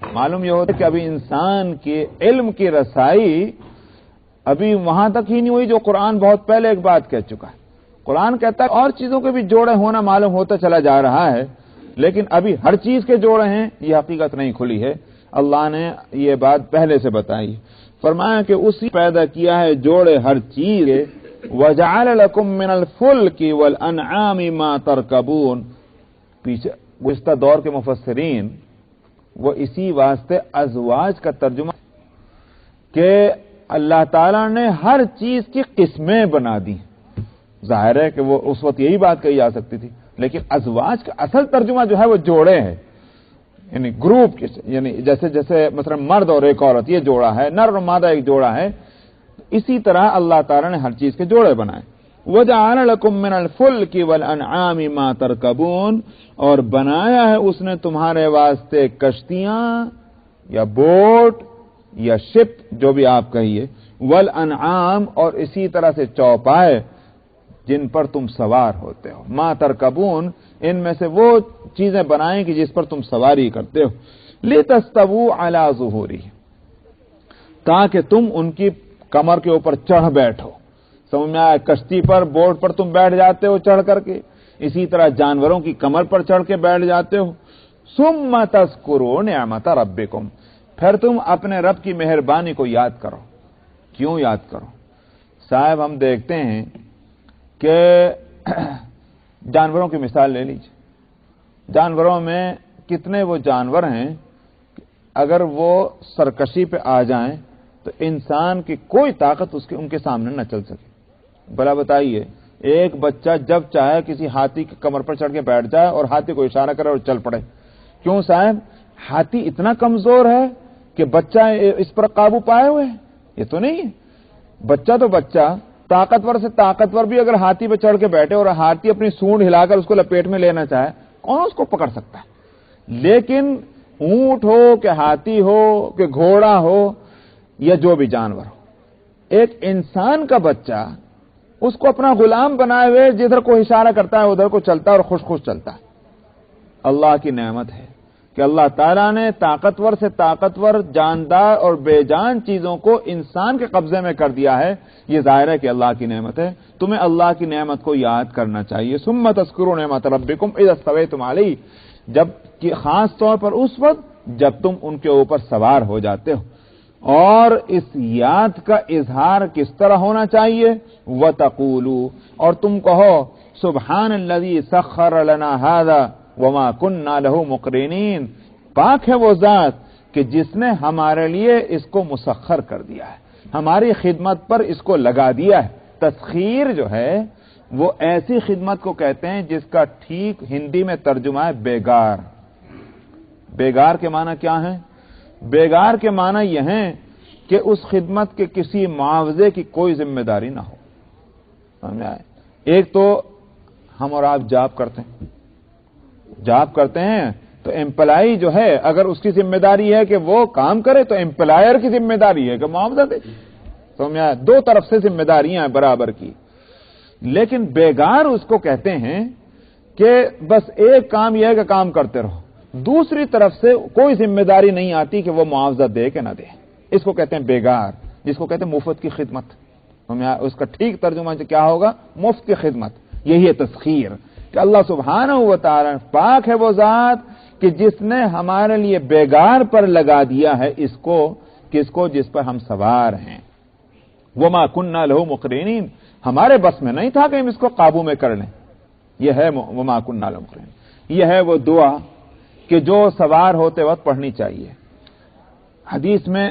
معلوم یہ ہوتا ہے کہ ابھی انسان کے علم کی رسائی ابھی وہاں تک ہی نہیں ہوئی جو قرآن بہت پہلے ایک بات کہہ چکا ہے. قرآن کہتا ہے اور چیزوں کے بھی جوڑے ہونا معلوم ہوتا چلا جا رہا ہے, لیکن ابھی ہر چیز کے جوڑے ہیں یہ حقیقت نہیں کھلی ہے. اللہ نے یہ بات پہلے سے بتائی. فرمایا کہ اسی پیدا کیا ہے جوڑے ہر چیز کے. وَجَعَلَ لَكُم مِّنَ الْفُلْكِ وَالْأَنْعَامِ مَا تَرْكَبُونَ, پیچھے گزشتہ دور کے مفسرین وہ اسی واسطے ازواج کا ترجمہ کہ اللہ تعالیٰ نے ہر چیز کی قسمیں بنا دی. ظاہر ہے کہ وہ اس وقت یہی بات کہی جا سکتی تھی, لیکن ازواج کا اصل ترجمہ جو ہے وہ جوڑے ہیں. یعنی گروپ کے، یعنی جیسے جیسے مثلا مرد اور ایک عورت یہ جوڑا ہے، نر اور مادہ ایک جوڑا ہے، اسی طرح اللہ تعالیٰ نے ہر چیز کے جوڑے بنائے. وَجَعَلَ لَكُم مِّنَ الْفُلْكِ وَالْأَنْعَامِ مَا تَرْكَبُونَ، اور بنایا ہے اس نے تمہارے واسطے کشتیاں یا بوٹ یا شپ جو بھی آپ کہیے، والانعام اور اسی طرح سے چوپائے جن پر تم سوار ہوتے ہو. ما ترکبون، ان میں سے وہ چیزیں بنائیں کہ جس پر تم سواری کرتے ہو. لتستووا علی ظہورہ، تاکہ تم ان کی کمر کے اوپر چڑھ بیٹھو. سمجھ میں آیا؟ کشتی پر بوٹ پر تم بیٹھ جاتے ہو چڑھ کر کے، اسی طرح جانوروں کی کمر پر چڑھ کے بیٹھ جاتے ہو. ثم تذکروا نعمت ربکم، پھر تم اپنے رب کی مہربانی کو یاد کرو. کیوں یاد کرو؟ صاحب ہم دیکھتے ہیں کہ جانوروں کی مثال لے لیجیے. جانوروں میں کتنے وہ جانور ہیں اگر وہ سرکشی پہ آ جائیں تو انسان کی کوئی طاقت ان کے سامنے نہ چل سکے. بھلا بتائیے، ایک بچہ جب چاہے کسی ہاتھی کی کمر پر چڑھ کے بیٹھ جائے اور ہاتھی کو اشارہ کرے اور چل پڑے. کیوں صاحب؟ ہاتھی اتنا کمزور ہے کہ بچہ اس پر قابو پائے ہوئے ہے؟ یہ تو نہیں ہے. بچہ تو بچہ، طاقتور سے طاقتور بھی اگر ہاتھی پہ چڑھ کے بیٹھے اور ہاتھی اپنی سونڈ ہلا کر اس کو لپیٹ میں لینا چاہے، کون اس کو پکڑ سکتا ہے؟ لیکن اونٹ ہو کہ ہاتھی ہو کہ گھوڑا ہو یا جو بھی جانور ہو، ایک انسان کا بچہ اس کو اپنا غلام بنائے ہوئے جدھر کو اشارہ کرتا ہے ادھر کو چلتا ہے اور خوش خوش چلتا ہے. اللہ کی نعمت ہے کہ اللہ تعالیٰ نے طاقتور سے طاقتور، جاندار اور بے جان چیزوں کو انسان کے قبضے میں کر دیا ہے. یہ ظاہر ہے کہ اللہ کی نعمت ہے. تمہیں اللہ کی نعمت کو یاد کرنا چاہیے. ثم تذکروا نعمت ربکم اذا استویتم علیہ، جب کہ خاص طور پر اس وقت جب تم ان کے اوپر سوار ہو جاتے ہو. اور اس یاد کا اظہار کس طرح ہونا چاہیے؟ وَتَقُولُوا، اور تم کہو سبحان الذی سخر لنا هذا وما كنا له مقرنین، پاک ہے وہ ذات کہ جس نے ہمارے لیے اس کو مسخر کر دیا ہے، ہماری خدمت پر اس کو لگا دیا ہے. تسخیر جو ہے وہ ایسی خدمت کو کہتے ہیں جس کا ٹھیک ہندی میں ترجمہ ہے بیگار. بیگار کے معنی کیا ہیں؟ بیگار کے معنی یہ ہیں کہ اس خدمت کے کسی معاوضے کی کوئی ذمہ داری نہ ہو. سمجھ آئے؟ ایک تو ہم اور آپ جاب کرتے ہیں تو امپلائی جو ہے اگر اس کی ذمہ داری ہے کہ وہ کام کرے تو امپلائر کی ذمہ داری ہے کہ معاوضہ دے. سمجھ آئے؟ دو طرف سے ذمہ داریاں ہیں برابر کی. لیکن بیگار اس کو کہتے ہیں کہ بس ایک کام یہ ہے کہ کام کرتے رہو، دوسری طرف سے کوئی ذمہ داری نہیں آتی کہ وہ معاوضہ دے کہ نہ دے. اس کو کہتے ہیں بیگار، جس کو کہتے ہیں مفت کی خدمت. اس کا ٹھیک ترجمہ کیا ہوگا؟ مفت کی خدمت. یہی ہے تسخیر، کہ اللہ سبحانہ و تعالی پاک ہے وہ ذات کہ جس نے ہمارے لیے بیگار پر لگا دیا ہے اس کو، کس کو؟ جس پر ہم سوار ہیں. وما كنا له مقرنین، ہمارے بس میں نہیں تھا کہ ہم اس کو قابو میں کر لیں. یہ ہے وما كنا له مقرنین. یہ ہے وہ دعا کہ جو سوار ہوتے وقت پڑھنی چاہیے. حدیث میں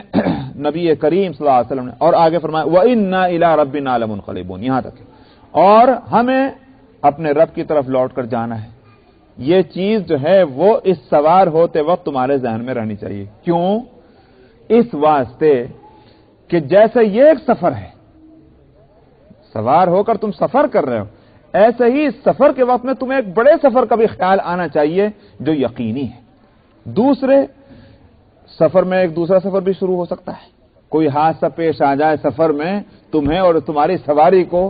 نبی کریم صلی اللہ علیہ وسلم نے اور آگے فرمایا وَإِنَّا إِلَىٰ رَبِّنَا لَمُنْقَلِبُونَ، یہاں تک. اور ہمیں اپنے رب کی طرف لوٹ کر جانا ہے. یہ چیز جو ہے وہ اس سوار ہوتے وقت تمہارے ذہن میں رہنی چاہیے. کیوں؟ اس واسطے کہ جیسے یہ ایک سفر ہے، سوار ہو کر تم سفر کر رہے ہو، ایسے ہی اس سفر کے وقت میں تمہیں ایک بڑے سفر کا بھی خیال آنا چاہیے جو یقینی ہے. دوسرے سفر میں ایک دوسرا سفر بھی شروع ہو سکتا ہے. کوئی حادثہ پیش آ جائے سفر میں تمہیں اور تمہاری سواری کو،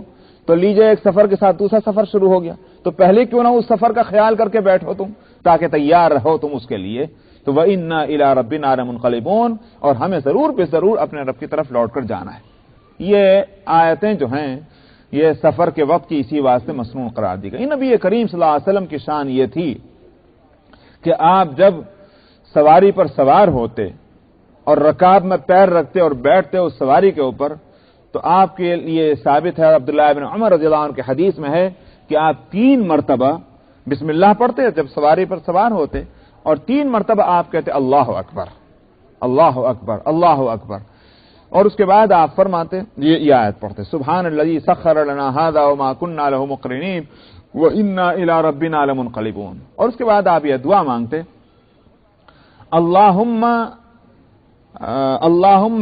تو لیجئے ایک سفر کے ساتھ دوسرا سفر شروع ہو گیا، تو پہلے کیوں نہ اس سفر کا خیال کر کے بیٹھو تم، تاکہ تیار رہو تم اس کے لیے. تو وَإِنَّا إِلَىٰ رَبِّنَا لَمُنْقَلِبُونَ، اور ہمیں ضرور بے ضرور اپنے رب کی طرف لوٹ کر جانا ہے. یہ آیتیں جو ہیں یہ سفر کے وقت کی اسی واسطے مسنون قرار دی گئی. نبی کریم صلی اللہ علیہ وسلم کی شان یہ تھی کہ آپ جب سواری پر سوار ہوتے اور رکاب میں پیر رکھتے اور بیٹھتے اس سواری کے اوپر، تو آپ کے لیے ثابت ہے، عبداللہ ابن عمر رضی اللہ عنہ کے حدیث میں ہے کہ آپ 3 مرتبہ بسم اللہ پڑھتے جب سواری پر سوار ہوتے، اور 3 مرتبہ آپ کہتے اللہ اکبر اللہ اکبر اللہ اکبر، اور اس کے بعد آپ فرماتے یہ آیت پڑھتے سبحان الذی سخر لنا هذا وما كنا له مقرنین وإنا إلى ربنا لمنقلبون. اور اس کے بعد آپ یہ دعا مانگتے اللہم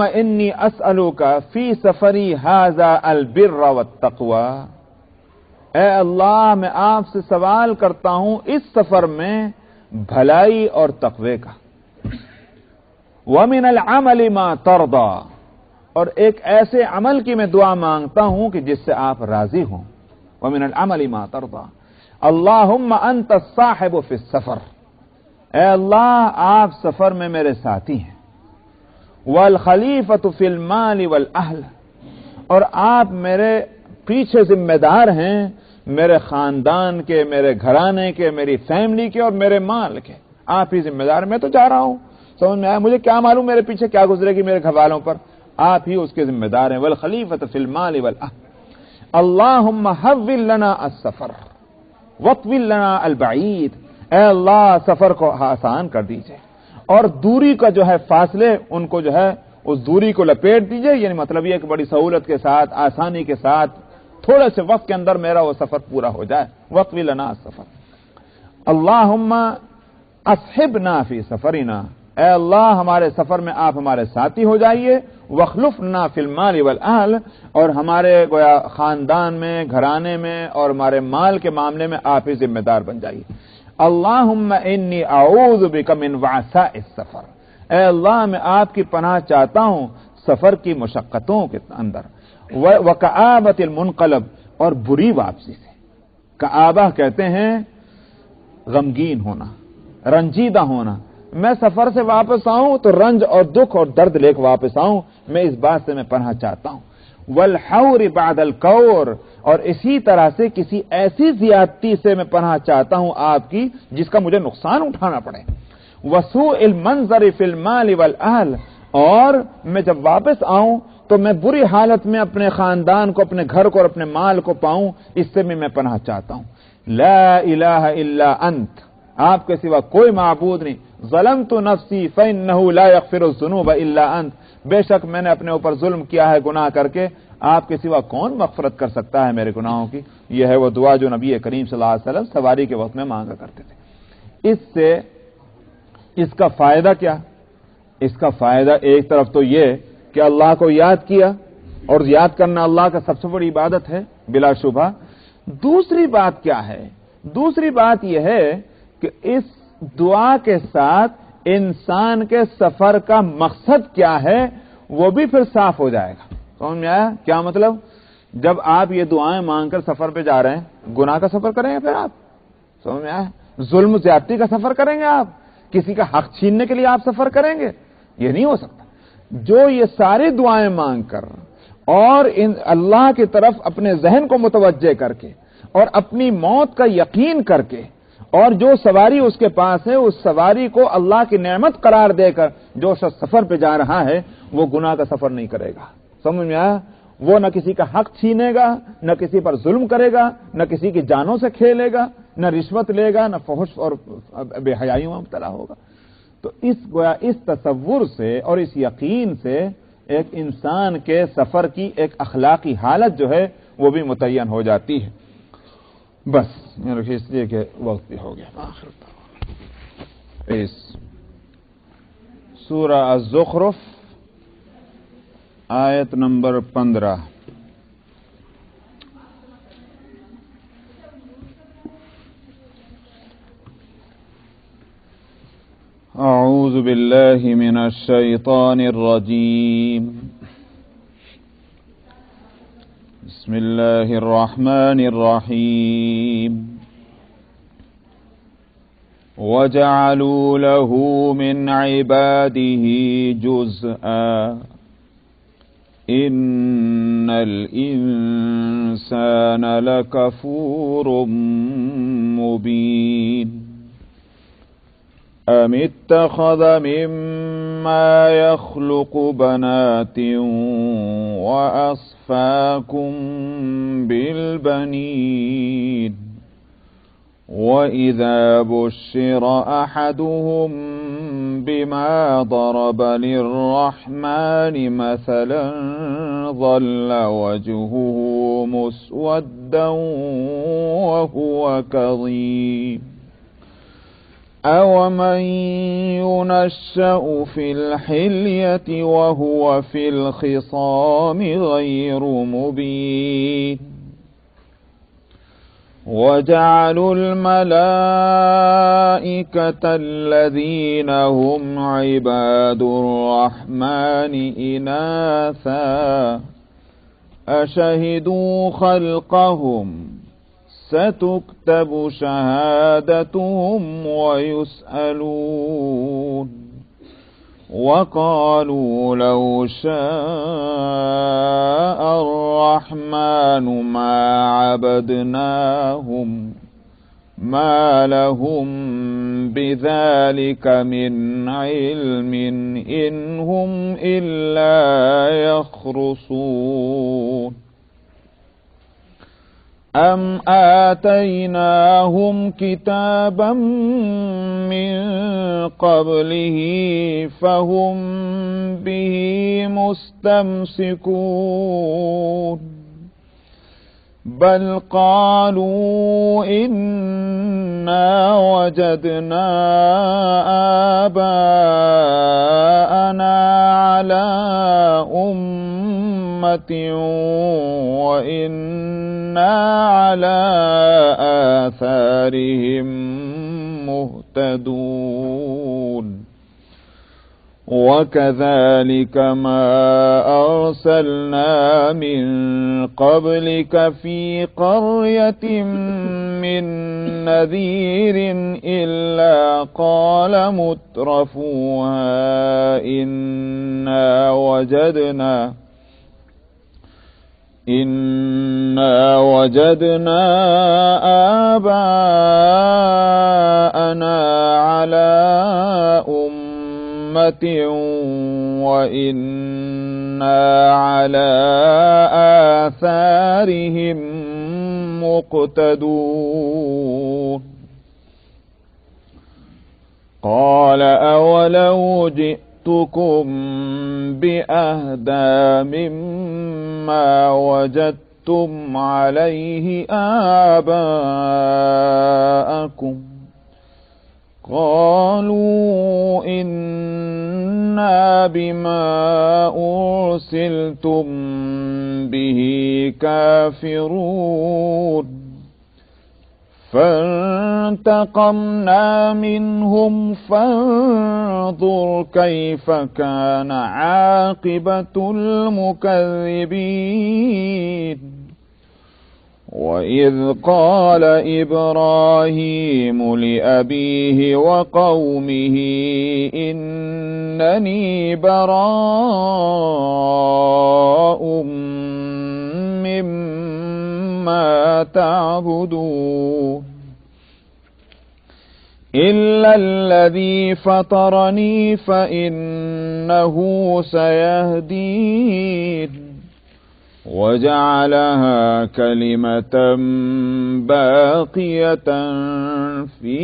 انی اسألوک فی سفری ھذا البر والتقوی، اے اللہ میں آپ سے سوال کرتا ہوں اس سفر میں بھلائی اور تقوی کا، ومن العمل ما ترضى، اور ایک ایسے عمل کی میں دعا مانگتا ہوں کہ جس سے آپ راضی ہوں، ومن العمل ما ترضى، اللہم انت الصاحب فی السفر، اے اللہ آپ سفر میں میرے ساتھی ہیں، والخلیفۃ فی المال والاہل، اور آپ میرے پیچھے ذمہ دار ہیں میرے خاندان کے، میرے گھرانے کے، میری فیملی کے اور میرے مال کے، آپ ہی ذمہ دار، میں تو جا رہا ہوں، سمجھ میں آیا، مجھے کیا معلوم میرے پیچھے کیا گزرے گی میرے گھر والوں پر، آپ ہی اس کے ذمہ دار ہیں، والخلیفۃ فی المال والاہل، اللہم حول لنا السفر واطول لنا البعید، اے اللہ سفر کو آسان کر دیجئے اور دوری کا جو ہے فاصلے ان کو جو ہے اس دوری کو لپیٹ دیجئے، یعنی مطلب یہ کہ بڑی سہولت کے ساتھ، آسانی کے ساتھ، تھوڑے سے وقت کے اندر میرا وہ سفر پورا ہو جائے، واطول لنا السفر، اللہم اصحبنا فی سفرنا، اے اللہ ہمارے سفر میں آپ ہمارے ساتھی ہو جائیے، واخلفنا فی المال والاہل، اور ہمارے گویا خاندان میں، گھرانے میں اور ہمارے مال کے معاملے میں آپ ہی ذمہ دار بن جائیے، اللہم انی اعوذ بک من وعثاء السفر، اے اللہ میں آپ کی پناہ چاہتا ہوں سفر کی مشقتوں کے اندر، وکآبۃ المنقلب، اور بری واپسی سے، کآبہ کہتے ہیں غمگین ہونا، رنجیدہ ہونا، میں سفر سے واپس آؤں تو رنج اور دکھ اور درد لے کے واپس آؤں، میں اس بات سے میں پناہ چاہتا ہوں، والحور بعد الکور، اور اسی طرح سے کسی ایسی زیادتی سے میں پناہ چاہتا ہوں آپ کی جس کا مجھے نقصان اٹھانا پڑے، وسوء المنظر فی المال والاہل، اور میں جب واپس آؤں تو میں بری حالت میں اپنے خاندان کو، اپنے گھر کو اور اپنے مال کو پاؤں، اس سے میں پناہ چاہتا ہوں، لا الہ الا انت، آپ کے سوا کوئی معبود نہیں، ظلمت نفسی فانہ لا یغفر الذنوب الا انت، بے شک میں نے اپنے اوپر ظلم کیا ہے گناہ کر کے، آپ کے سوا کون مغفرت کر سکتا ہے میرے گناہوں کی، یہ ہے وہ دعا جو نبی کریم صلی اللہ علیہ وسلم سواری کے وقت میں مانگا کرتے تھے۔ اس سے اس کا فائدہ کیا؟ اس کا فائدہ ایک طرف تو یہ کہ اللہ کو یاد کیا، اور یاد کرنا اللہ کا سب سے بڑی عبادت ہے بلا شبہ۔ دوسری بات کیا ہے؟ دوسری بات یہ ہے کہ اس دعا کے ساتھ انسان کے سفر کا مقصد کیا ہے وہ بھی پھر صاف ہو جائے گا۔ سمجھ میں آیا کیا مطلب؟ جب آپ یہ دعائیں مانگ کر سفر پہ جا رہے ہیں، گناہ کا سفر کریں گے پھر آپ؟ سمجھ میں آیا؟ ظلم زیادتی کا سفر کریں گے آپ؟ کسی کا حق چھیننے کے لیے آپ سفر کریں گے؟ یہ نہیں ہو سکتا۔ جو یہ ساری دعائیں مانگ کر اور اللہ کی طرف اپنے ذہن کو متوجہ کر کے اور اپنی موت کا یقین کر کے، اور جو سواری اس کے پاس ہے اس سواری کو اللہ کی نعمت قرار دے کر جو شخص سفر پہ جا رہا ہے وہ گناہ کا سفر نہیں کرے گا۔ سمجھ میں آیا؟ وہ نہ کسی کا حق چھینے گا، نہ کسی پر ظلم کرے گا، نہ کسی کی جانوں سے کھیلے گا، نہ رشوت لے گا، نہ فحش اور بے حیائیوں میں مبتلا ہوگا۔ تو اس تصور سے اور اس یقین سے ایک انسان کے سفر کی ایک اخلاقی حالت جو ہے وہ بھی متعین ہو جاتی ہے۔ بس اس لیے کہ وقت بھی ہو گیا۔ اس سورہ الزخرف آیت نمبر 15۔ اعوذ باللہ من الشیطان الرجیم، بسم اللہ الرحمن الرحیم، وَجَعَلُوا لَهُ مِنْ عِبَادِهِ جُزْءًا إِنَّ الْإِنسَانَ لَكَفُورٌ مُبِينٌ أَمِ اتَّخَذَ مِمَّا يَخْلُقُ بَنَاتٍ وَأَصْفَاكُمْ بِالْبَنِينَ وَإِذَا بُشِّرَ أَحَدُهُم بِمَا ضَرَبَ لِلرَّحْمَنِ مَثَلًا ظَلَّ وَجْهُهُ مُسْوَدًّا وَهُوَ كَظِيمٌ أَوَمَن يُنَشَّأُ فِي الْحِلْيَةِ وَهُوَ فِي الْخِصَامِ غَيْرُ مُبِينٍ وَجَعَلُوا الْمَلَائِكَةَ الَّذِينَ هُمْ عِبَادُ الرَّحْمَنِ إِنَاثًا أَشَهِدُوا خَلْقَهُمْ سَتُكْتَبُ شَهَادَتُهُمْ وَيُسْأَلُونَ وَقَالُوا لَوْ شَاءَ الرَّحْمَنُ مَا عَبَدْنَاهُمْ مَا لَهُم بِذَلِكَ مِنْ عِلْمٍ إِنْ هُمْ إِلَّا يَخْرُصُونَ أَمْ آتَيْنَاهُمْ كِتَابًا مِّن قَبْلِهِ فَهُمْ بِهِ مُسْتَمْسِكُونَ بَلْ قَالُوا إِنَّا وَجَدْنَا آبَاءَنَا عَلَى أُمَّةٍ وَإِنَّا عَلَى آثَارِهِم مُهْتَدُونَ وَكَذَلِكَ مَا أَرْسَلْنَا مِن قَبْلِكَ فِي قَرْيَةٍ مِّن نَّذِيرٍ إِلَّا قَالَ مُتْرَفُوهَا إِنَّا وَجَدْنَا آبَاءَنَا عَلَى أُمَّةٍ وَإِنَّا عَلَى آثَارِهِم مُقْتَدُونَ قَالَ أَوَلَوْ جِئْتُكُم بِأَهْدَىٰ مِمَّا وَجَدتُّمْ عَلَيْهِ آبَاءَكُمْ قَالُوا إِنَّا بِمَا أُرْسِلْتُم بِهِ كَافِرُونَ فَانتَقَمْنَا مِنْهُمْ فَانظُرْ كَيْفَ كَانَ عَاقِبَةُ الْمُكَذِّبِينَ وَإِذْ قَالَ إِبْرَاهِيمُ لِأَبِيهِ وَقَوْمِهِ إِنَّنِي بَرَاءٌ مِّمَّا تَعْبُدُونَ إِلَّا الَّذِي فَطَرَنِي فَإِنَّهُ سَيَهْدِينِ وَجَعَلَهَا كَلِمَةً بَاقِيَةً فِي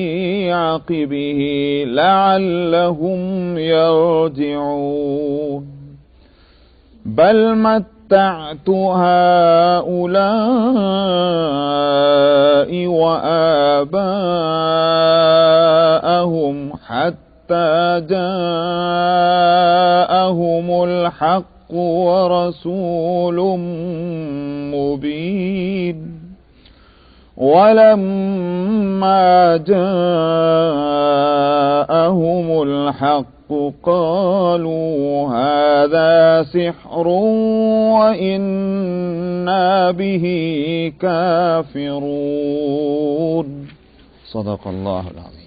عَقِبِهِ لَعَلَّهُمْ يَرْجِعُونَ بَلْ مَتَّعْتُ هَٰؤُلَاءِ وَآبَاءَهُمْ حَتَّىٰ جَاءَهُمُ الْحَقُّ وَرَسُولٌ مُّبِينٌ وَلَمَّا جَاءَهُمُ الْحَقُّ قَالُوا هَٰذَا سِحْرٌ وَإِنَّا بِهِ كَافِرُونَ صدق الله العظيم.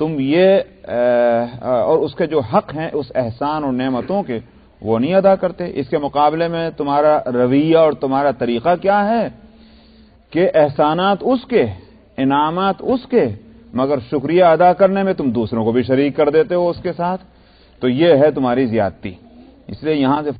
تم یہ اور اس کے جو حق ہیں اس احسان اور نعمتوں کے وہ نہیں ادا کرتے. اس کے مقابلے میں تمہارا رویہ اور تمہارا طریقہ کیا ہے کہ احسانات اس کے، انعامات اس کے، مگر شکریہ ادا کرنے میں تم دوسروں کو بھی شریک کر دیتے ہو اس کے ساتھ. تو یہ ہے تمہاری زیادتی. اس لیے یہاں سے